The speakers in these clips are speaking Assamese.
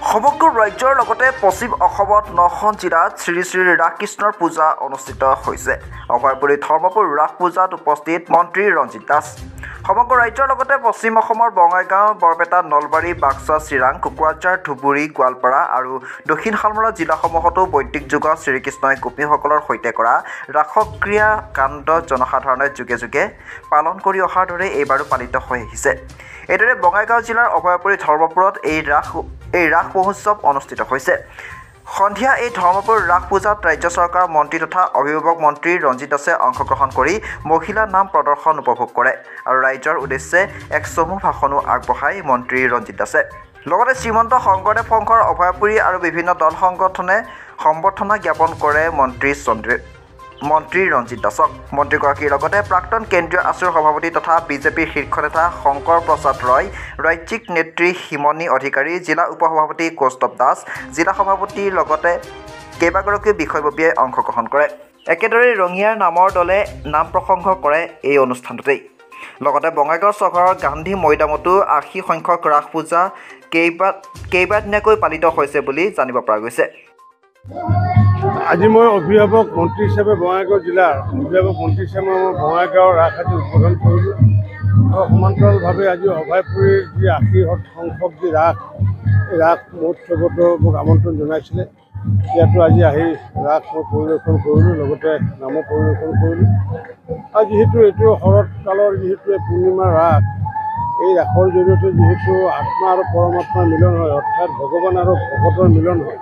সমগ্ৰ ৰাজ্যৰ লগতে পশ্চিম অসমত 9খন জিলাত শ্ৰী শ্ৰী ৰাকৃষ্ণৰ পূজা অনুষ্ঠিত হৈছে। অভয়পুৰী ধৰ্মপুৰ ৰাস পূজাত উপস্থিত মন্ত্ৰী ৰঞ্জিত দাস। সমগ্ৰ ৰাজ্যৰ লগতে পশ্চিম অসমৰ বঙাইগাঁও, বৰপেটা, নলবাৰী, বাক্সা, চিৰাং, কোকৰাঝাৰ, ধুবুৰী, গোৱালপাৰা আৰু দক্ষিণ শালমৰা জিলাসমূহতো বৈদিক যুগত শ্ৰীকৃষ্ণই গোপীসকলৰ সৈতে কৰা ৰাসক্ৰিয়া কাণ্ড জনসাধাৰণে যুগে যুগে পালন কৰি অহাৰ দৰে এইবাৰো পালিত হৈ আহিছে। এইদৰে বঙাইগাঁও জিলাৰ অভয়পুৰী ধৰ্মপুৰত এই ৰাস মহোৎসৱ অনুষ্ঠিত হৈছে। সন্ধিয়া এই ধৰ্মপুৰ ৰাস পূজাত ৰাজ্য চৰকাৰৰ মন্ত্ৰী তথা অভিভাৱক মন্ত্ৰী ৰঞ্জিত দাসে অংশগ্ৰহণ কৰি মহিলা নাম প্ৰদৰ্শন উপভোগ কৰে আৰু ৰাইজৰ উদ্দেশ্যে এক চমু ভাষণো আগবঢ়ায় মন্ত্ৰী ৰঞ্জিত দাসে। লগতে শ্ৰীমন্ত শংকৰদেৱ সংঘৰ অভয়পুৰী আৰু বিভিন্ন দল সংগঠনে সম্বৰ্ধনা জ্ঞাপন কৰে মন্ত্ৰী ৰঞ্জিত দাসক। মন্ত্ৰীগৰাকীৰ লগতে প্ৰাক্তন কেন্দ্ৰীয় আছুৰ সভাপতি তথা বিজেপিৰ শীৰ্ষ নেতা শংকৰ প্ৰসাদ ৰয়, ৰাজ্যিক নেত্ৰী হিমনী অধিকাৰী, জিলা উপসভাপতি কৌস্তৱ দাস, জিলা সভাপতিৰ লগতে কেইবাগৰাকীও বিষয়ববীয়াই অংশগ্ৰহণ কৰে। একেদৰে ৰঙিয়াৰ নামৰ দলে নাম প্ৰসংগ কৰে এই অনুষ্ঠানতেই। লগতে বঙাইগাঁও চহৰৰ গান্ধী মৈদামতো 80 সংখ্যক ৰাস পূজা কেইবাদিনীয়াকৈ পালিত হৈছে বুলি জানিব পৰা গৈছে। আজি মই অভিভাৱক মন্ত্ৰী হিচাপে বঙাইগাঁও জিলাৰ অভিভাৱক মন্ত্ৰী হিচাপে মই বঙাইগাঁৱৰ ৰাস আজি উদ্বোধন কৰিলোঁ আৰু সমান্তৰালভাৱে আজি অভয়পুৰীৰ যি 80 সংখ্যক যি ৰাস, এই ৰাস মহোৎসৱতো মোক আমন্ত্ৰণ জনাইছিলে। ইয়াতো আজি আহি ৰাস মই পৰিদৰ্শন কৰিলোঁ, লগতে নামো পৰিদৰ্শন কৰিলোঁ। আৰু যিহেতু এইটো শৰৎকালৰ যিহেতু পূৰ্ণিমাৰ ৰাস, এই ৰাসৰ জৰিয়তে যিহেতু আত্মা আৰু পৰমাত্মাৰ মিলন হয়, অৰ্থাৎ ভগৱান আৰু ভকতৰ মিলন হয়,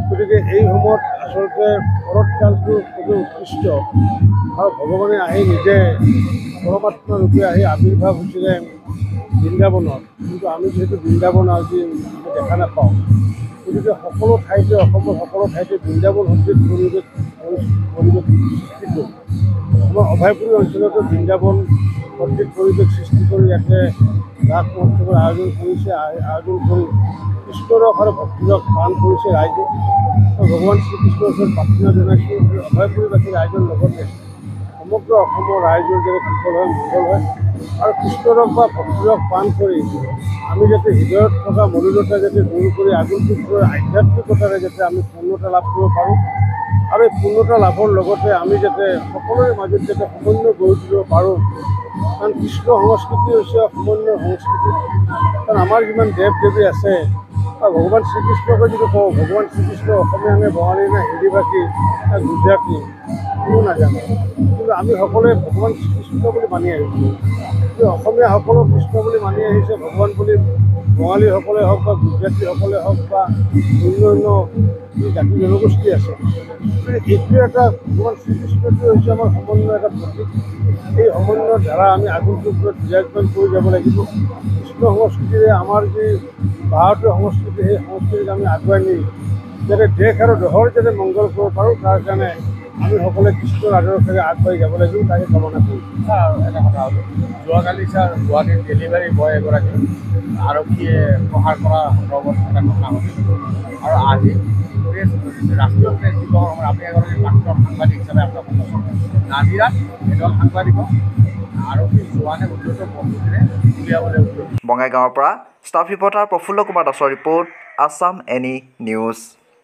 গতিকে এই সময়ত আচলতে শৰৎকালটো খুবেই উৎকৃষ্ট আৰু ভগৱানে আহি নিজে পৰমাত্মা ৰূপে আহি আৱিৰ্ভাৱ হৈছিলে বৃন্দাবনত। কিন্তু আমি যিহেতু বৃন্দাবন আজি আমি দেখা নাপাওঁ, গতিকে সকলো ঠাইতে অসমৰ সকলো ঠাইতে বৃন্দাবন সদৃশ পৰিৱেশ সৃষ্টি কৰি আমাৰ অভয়পুৰী অঞ্চলতো বৃন্দাবন সদৃশ পৰিৱেশ সৃষ্টি কৰি ইয়াতে ৰাস মহোৎসৱৰ আয়োজন কৰিছে। আয়োজন কৰি ঈশ্বৰক আৰু ভক্তিৰক পালন কৰিছে ৰাইজে। ভগৱান শ্ৰীকৃষ্ণৰ ওচৰত প্ৰাৰ্থনা জনাইছোঁ যে অভয়পুৰীবাসী ৰাইজৰ লগতে সমগ্ৰ অসমৰ ৰাইজৰ যাতে কুশল হয়, মংগল হয় আৰু কৃষ্ণৰক বা ভক্তিৰক পালন কৰি আমি যাতে হৃদয়ত থকা মলিনতা যাতে দূৰ কৰি আগন্তুক আধ্যাত্মিকতাৰে যাতে আমি পূৰ্ণতা লাভ কৰিব পাৰোঁ আৰু এই পূৰ্ণতা লাভৰ লগতে আমি যাতে সকলোৰে মাজত যাতে সমন্বয় গঢ়ি তুলিব পাৰোঁ। কাৰণ কৃষ্ণ সংস্কৃতি হৈছে সমন্বয় সংস্কৃতি। কাৰণ আমাৰ যিমান দেৱ দেৱী আছে বা ভগৱান শ্ৰীকৃষ্ণকে যদি কওঁ, ভগৱান শ্ৰীকৃষ্ণ অসমীয়া নে বঙালী নে হিন্দীভাষী নে গুজৰাটী কোনো নাজানে, কিন্তু আমি সকলোৱে ভগৱান শ্ৰীকৃষ্ণ বুলি মানি আহিছোঁ। অসমীয়াসকলো কৃষ্ণ বুলি মানি আহিছে, ভগৱান বুলি বঙালীসকলে হওক বা গুজৰাটীসকলে হওক বা অন্য যি জাতি জনগোষ্ঠী আছে, এইটোৱে এটা ভগৱান শ্ৰীকৃষ্ণটোৱে হৈছে আমাৰ সমন্বয় এটা প্ৰতীক। এই সমন্বয়ৰ দ্বাৰা আমি আগন্তুক বিৰাজমান কৰি যাব লাগিব। কৃষ্ণ সংস্কৃতিৰে আমাৰ যি ভাৰতীয় সংস্কৃতি, সেই সংস্কৃতিক আমি আগুৱাই নি যাতে দেশ আৰু দেশৰ যাতে মংগল কৰিব পাৰোঁ, তাৰ কাৰণে আমি সকলোৱে কৃষ্ণৰ আদৰ্শেৰে আগবাঢ়ি যাব লাগিব, তাকে কামনা কৰিছোঁ। আৰু এটা কথা হ'ল, যোৱাকালি ছাৰ গুৱাহাটীৰ ডেলিভাৰী বয় এগৰাকী আৰক্ষীয়ে প্ৰহাৰ কৰা সন্দৰ্ভত এটা ঘটনা ঘটিছিল আৰু আজি ৰাষ্ট্ৰীয় প্ৰেছ দিৱসৰ সময়ত আপুনি এগৰাকী প্ৰাক্তন সাংবাদিক হিচাপে আপোনাক নাজিৰাত এজন সাংবাদিকক আৰক্ষী জোৱানে উন্নত পদ্ধতিৰে উলিয়াবলৈ বঙাইগাঁৱৰ পৰা ষ্টাফ ৰিপৰ্টাৰ প্ৰফুল্ল কুমাৰ দাসৰ ৰিপৰ্ট, আছাম এনি নিউজ।